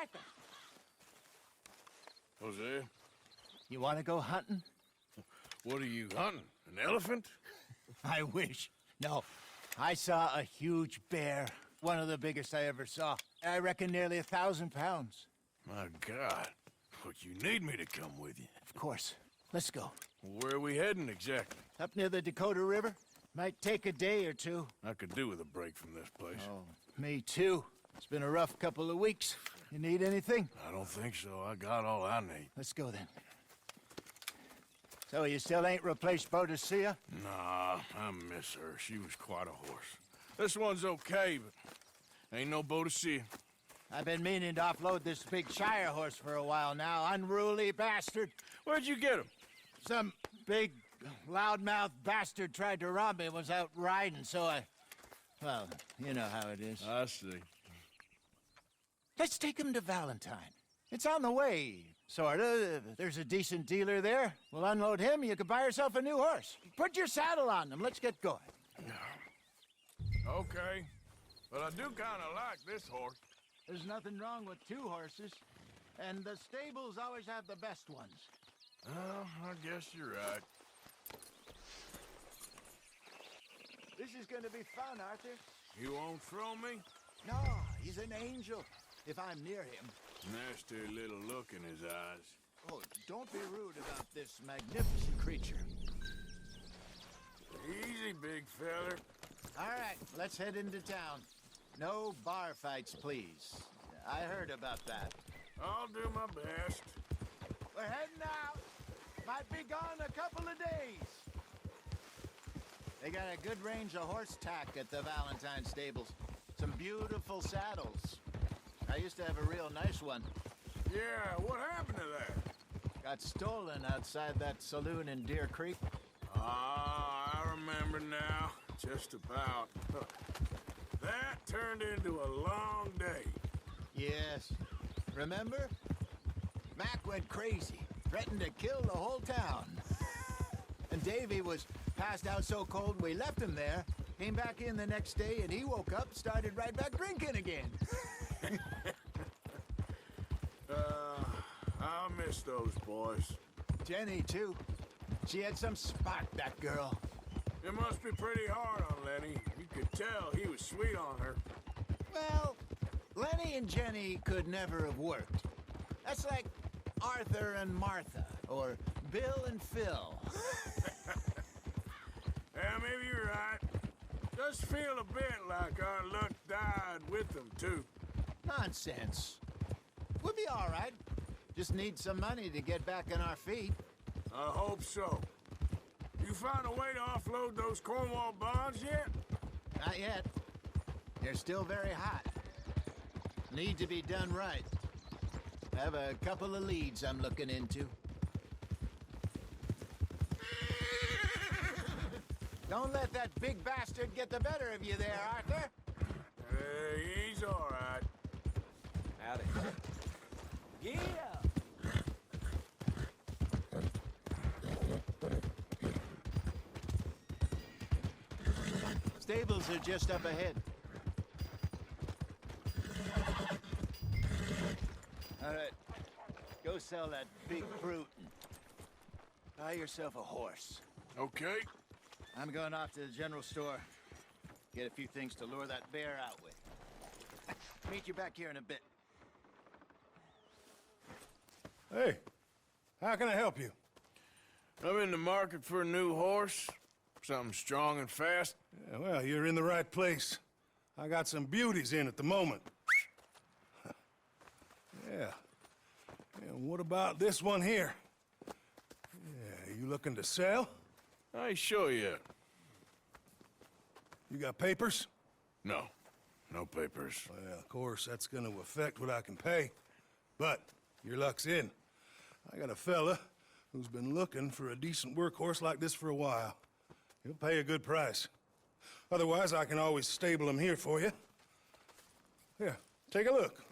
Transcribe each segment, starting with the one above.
Arthur. Jose, You want to go hunting? what are you hunting? An elephant? I wish. No, I saw a huge bear. One of the biggest I ever saw. I reckon nearly 1,000 pounds. My God. But you need me to come with you. Of course. Let's go. Where are we heading exactly? Up near the Dakota River. Might take a day or two. I could do with a break from this place. Oh, me too. It's been a rough couple of weeks. You need anything? I don't think so. I got all I need. Let's go then. So you still ain't replaced Boadicea? Nah, I miss her. She was quite a horse. This one's okay, but ain't no Boadicea. I've been meaning to offload this big Shire horse for a while now. Unruly bastard. Where'd you get him? Some big, loudmouth bastard tried to rob me and was out riding, so I... Well, you know how it is. I see. Let's take him to Valentine. It's on the way, sorta. There's a decent dealer there. We'll unload him, you can buy yourself a new horse. Put your saddle on him, let's get going. Okay. But I do kinda like this horse. There's nothing wrong with two horses, and the stables always have the best ones. Well, I guess you're right. This is gonna be fun, Arthur. You won't throw me? No, he's an angel, if I'm near him. Nasty little look in his eyes. Oh, don't be rude about this magnificent creature. Easy, big feller. All right, let's head into town. No bar fights, please. I heard about that. I'll do my best. We're heading out. Might be gone a couple of days. They got a good range of horse tack at the Valentine stables. Some beautiful saddles. I used to have a real nice one. Yeah, what happened to that? Got stolen outside that saloon in Deer Creek. Ah, I remember now. Just about. That turned into a long day. Yes. Remember? Mac went crazy. Threatened to kill the whole town. And Davy was passed out so cold we left him there. Came back in the next day and he woke up, started right back drinking again. I miss those boys. Jenny, too. She had some spark, that girl. It must be pretty hard on Lenny. You could tell he was sweet on her. Well, Lenny and Jenny could never have worked. That's like Arthur and Martha, or Bill and Phil. Yeah, maybe you're right. Does feel a bit like our luck died with them, too. Nonsense. We'll be all right. Just need some money to get back on our feet. I hope so. You find a way to offload those Cornwall bonds yet? Not yet. They're still very hot. Need to be done right. Have a couple of leads I'm looking into. Don't let that big bastard get the better of you there, Arthur. He's all right. Howdy. Yeah! Stables are just up ahead. All right. Go sell that big brute and buy yourself a horse. Okay. I'm going off to the general store. Get a few things to lure that bear out with. Meet you back here in a bit. Hey, how can I help you? I'm in the market for a new horse. Something strong and fast. Yeah, well, you're in the right place. I got some beauties in at the moment. Yeah. And what about this one here? Yeah, you looking to sell? I ain't sure yet. You got papers? No. No papers. Well, of course, that's gonna affect what I can pay. But your luck's in. I got a fella who's been looking for a decent workhorse like this for a while. He'll pay a good price. Otherwise, I can always stable him here for you. Here, take a look.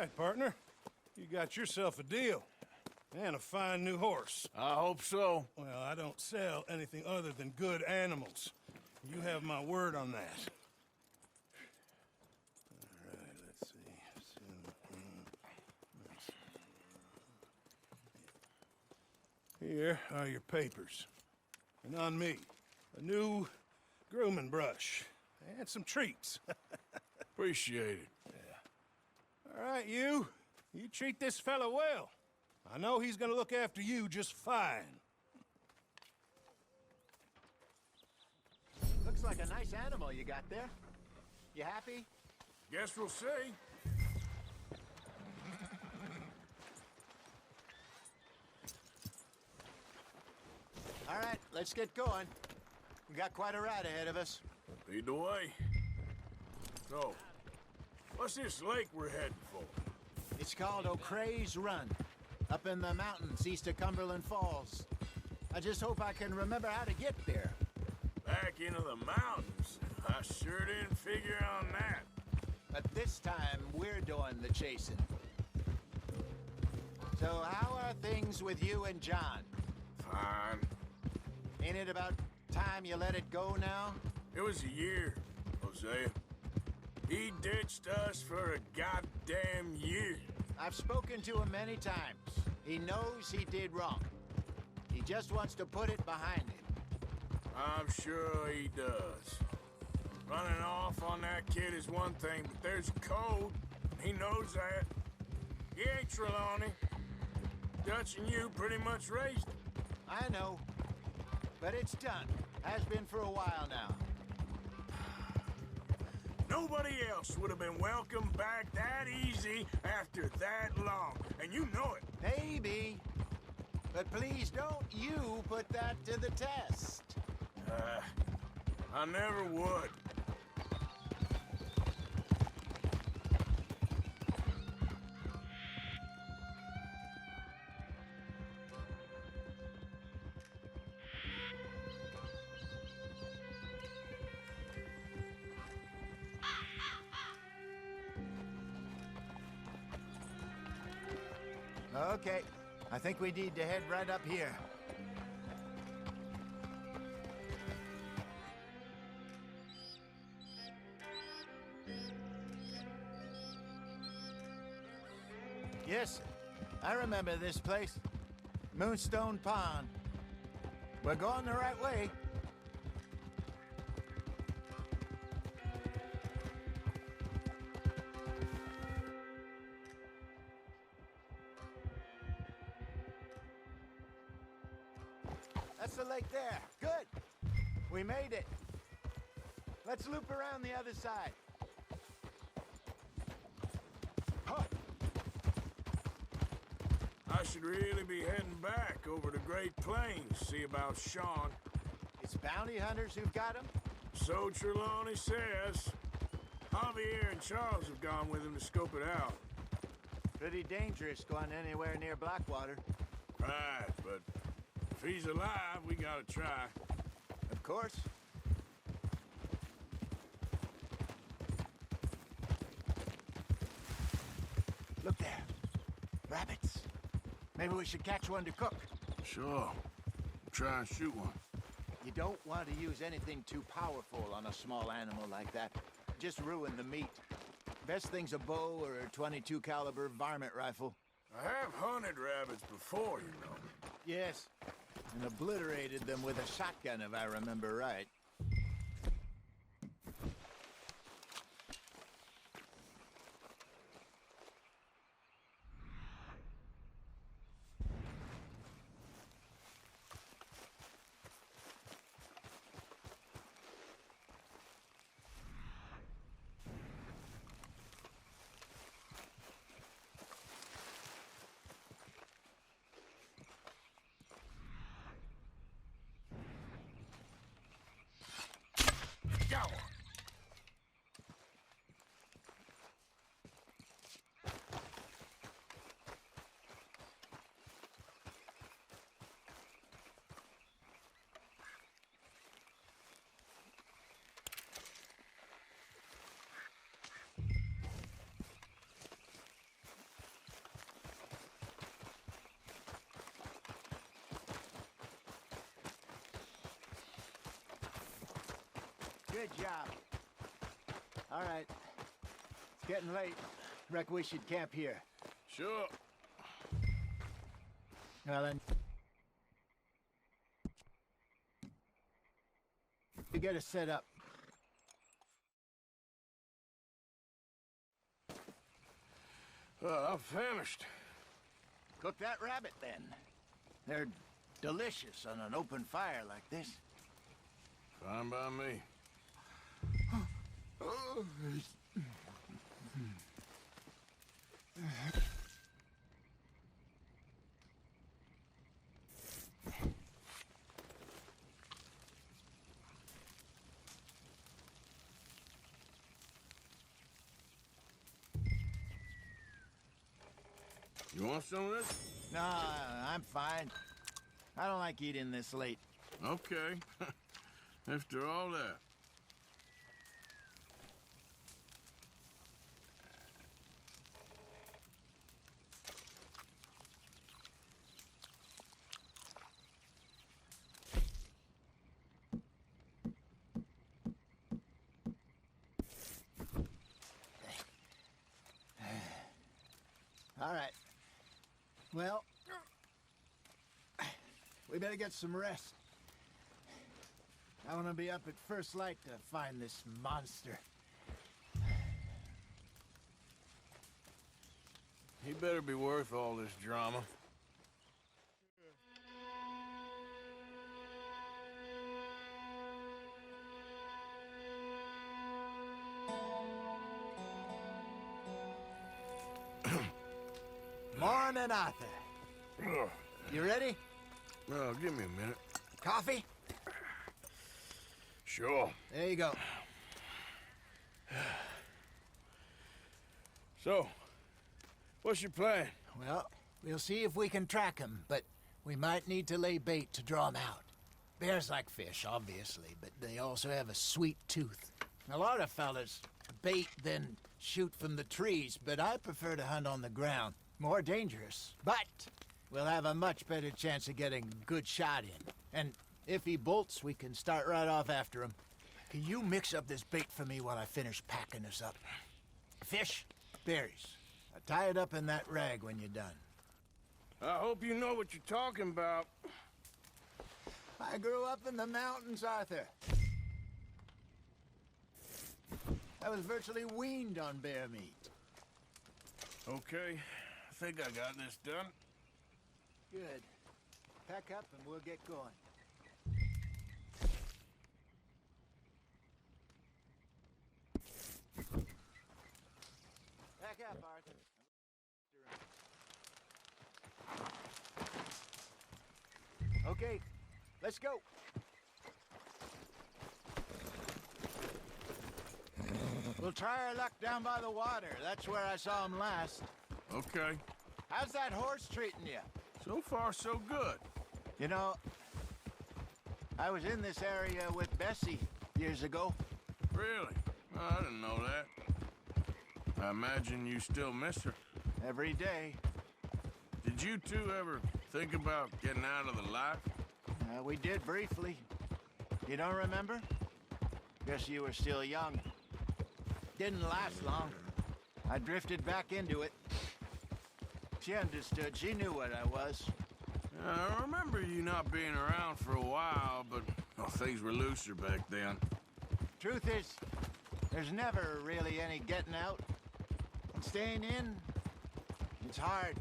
right, partner. You got yourself a deal. And a fine new horse. I hope so. Well, I don't sell anything other than good animals. You have my word on that. All right, let's see. Here are your papers. And on me, a new grooming brush. And some treats. Appreciate it. All right, you. You treat this fella well. I know he's gonna look after you just fine. Looks like a nice animal you got there. You happy? Guess we'll see. All right, let's get going. We got quite a ride ahead of us. Lead the way. So, what's this lake we're heading for? It's called O'Creagh's Run, up in the mountains east of Cumberland Falls. I just hope I can remember how to get there. Back into the mountains? I sure didn't figure on that. But this time, we're doing the chasing. So how are things with you and John? Fine. Ain't it about time you let it go now? It was a year, Hosea. He ditched us for a goddamn year. I've spoken to him many times. He knows he did wrong. He just wants to put it behind him. I'm sure he does. Running off on that kid is one thing, but there's code. He knows that. He ain't Trelawney. Dutch and you pretty much raised him. I know. But it's done. Has been for a while now. Nobody else would have been welcomed back that easy after that long, and you know it. Maybe. But please don't you put that to the test. I never would. Okay. I think we need to head right up here. Yes, I remember this place. Moonstone Pond. We're going the right way. That's the lake there. Good. We made it. Let's loop around the other side. Huh. I should really be heading back over to Great Plains, see about Sean. It's bounty hunters who've got him? So Trelawney says. Javier and Charles have gone with him to scope it out. Pretty dangerous going anywhere near Blackwater. Right, but if he's alive, we gotta try. Of course. Look there. Rabbits. Maybe we should catch one to cook. Sure. Try and shoot one. You don't want to use anything too powerful on a small animal like that. Just ruin the meat. Best thing's a bow or a .22 caliber varmint rifle. I have hunted rabbits before, you know. Yes, and obliterated them with a shotgun if I remember right. Got one. Good job. All right. It's getting late. Reckon we should camp here. Sure. Well, then... you get us set up. I'm famished. Cook that rabbit, then. They're delicious on an open fire like this. Fine by me. You want some of this? No, I'm fine. I don't like eating this late. Okay. After all that. All right. Well, we better get some rest. I want to be up at first light to find this monster. He better be worth all this drama. Morning, Arthur. You ready? Well, give me a minute. Coffee? Sure. There you go. So, what's your plan? Well, we'll see if we can track him, but we might need to lay bait to draw him out. Bears like fish, obviously, but they also have a sweet tooth. A lot of fellas bait, then shoot from the trees, but I prefer to hunt on the ground. More dangerous, but we'll have a much better chance of getting a good shot in. And if he bolts, we can start right off after him. Can you mix up this bait for me while I finish packing this up? Fish, berries. Tie it up in that rag when you're done. I hope you know what you're talking about. I grew up in the mountains, Arthur. I was virtually weaned on bear meat. Okay, I think I got this done. Good. Pack up and we'll get going. Pack up, Arthur. Okay, let's go. We'll try our luck down by the water. That's where I saw him last. Okay. How's that horse treating you? So far, so good. You know, I was in this area with Bessie years ago. Really? Oh, I didn't know that. I imagine you still miss her. Every day. Did you two ever think about getting out of the life? We did briefly. You don't remember? Guess you were still young. Didn't last long. I drifted back into it. She understood. She knew what I was. I remember you not being around for a while, but things were looser back then. Truth is, there's never really any getting out. And staying in, it's hard.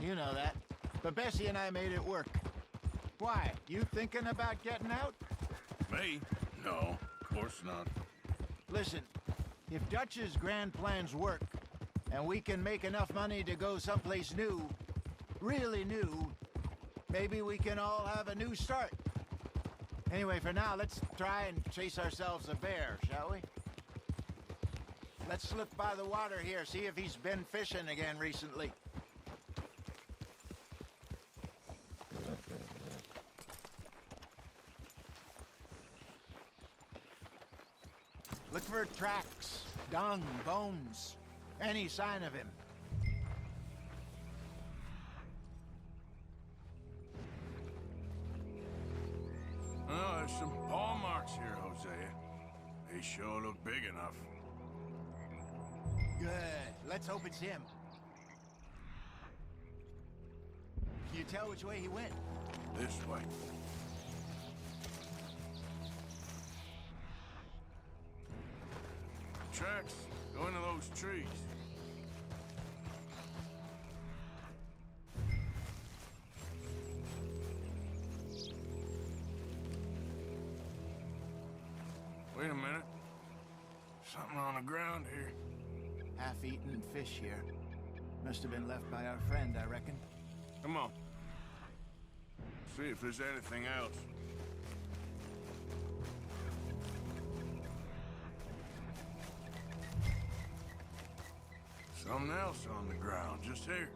You know that. But Bessie and I made it work. Why? You thinking about getting out? Me? No, of course not. Listen, if Dutch's grand plans work, and we can make enough money to go someplace new, really new, maybe we can all have a new start. Anyway, for now, let's try and chase ourselves a bear, shall we? Let's slip by the water here, see if he's been fishing again recently. Look for tracks, dung, bones, any sign of him. Oh, there's some paw marks here, Hosea. sure look big enough. Good. Let's hope it's him. Can you tell which way he went? This way. Tracks go into those trees. Wait a minute. Something on the ground here. Half-eaten fish here. Must have been left by our friend, I reckon. Come on. See if there's anything else. Something else on the ground, just here.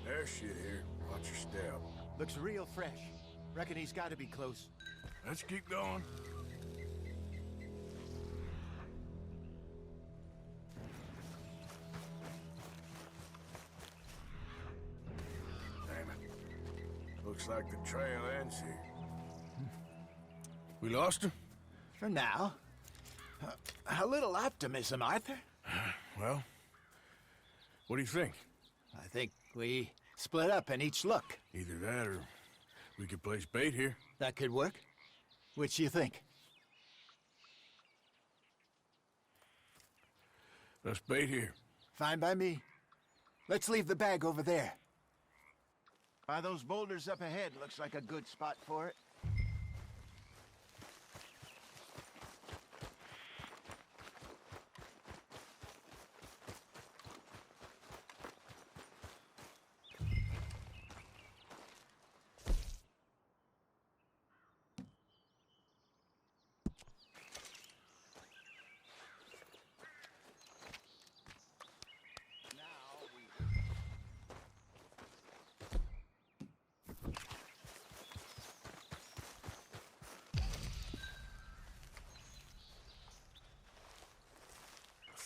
There's shit here. Watch your step. Looks real fresh. Reckon he's got to be close. Let's keep going. Damn it. Looks like the trail ends here. We lost him? For now. A little optimism, Arthur. Well, what do you think? I think we split up and each look. Either that or we could place bait here. That could work. Which do you think? Let's bait here. Fine by me. Let's leave the bag over there. By those boulders up ahead, looks like a good spot for it.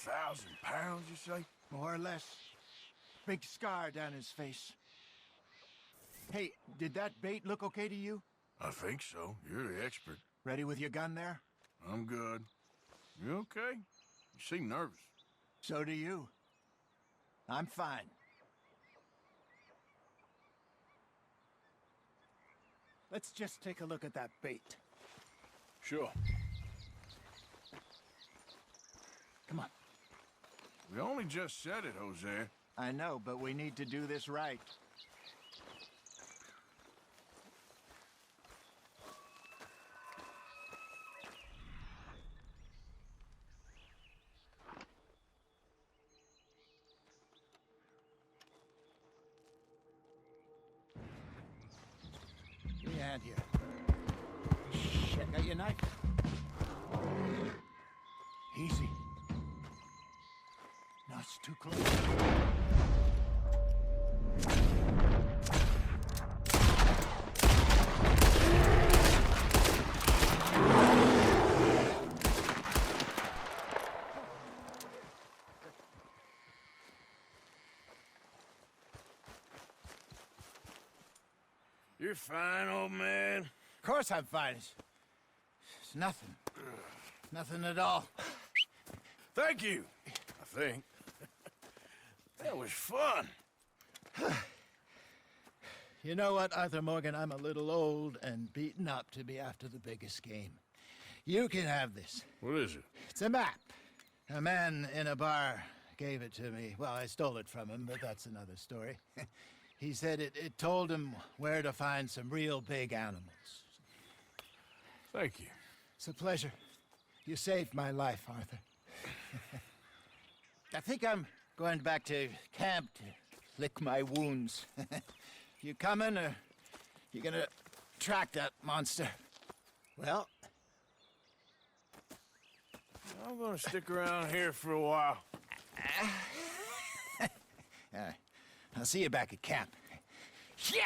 £1,000, you say? More or less. Big scar down his face. Hey, did that bait look okay to you? I think so. You're the expert. Ready with your gun there? I'm good. You okay? You seem nervous. So do you. I'm fine. Let's just take a look at that bait. Sure. Come on. We only just said it, Jose. I know, but we need to do this right. Give me a hand here. Shit, got your knife? Easy. No, it's too close. You're fine, old man. Of course I'm fine. It's nothing. Nothing at all. Thank you, I think. That was fun. You know what, Arthur Morgan? I'm a little old and beaten up to be after the biggest game. You can have this. What is it? It's a map. A man in a bar gave it to me. Well, I stole it from him, but that's another story. He said it told him where to find some real big animals. Thank you. It's a pleasure. You saved my life, Arthur. I think I'm going back to camp to lick my wounds. You coming, or you gonna track that monster? Well, I'm gonna stick around here for a while. all right. I'll see you back at camp. Yeah!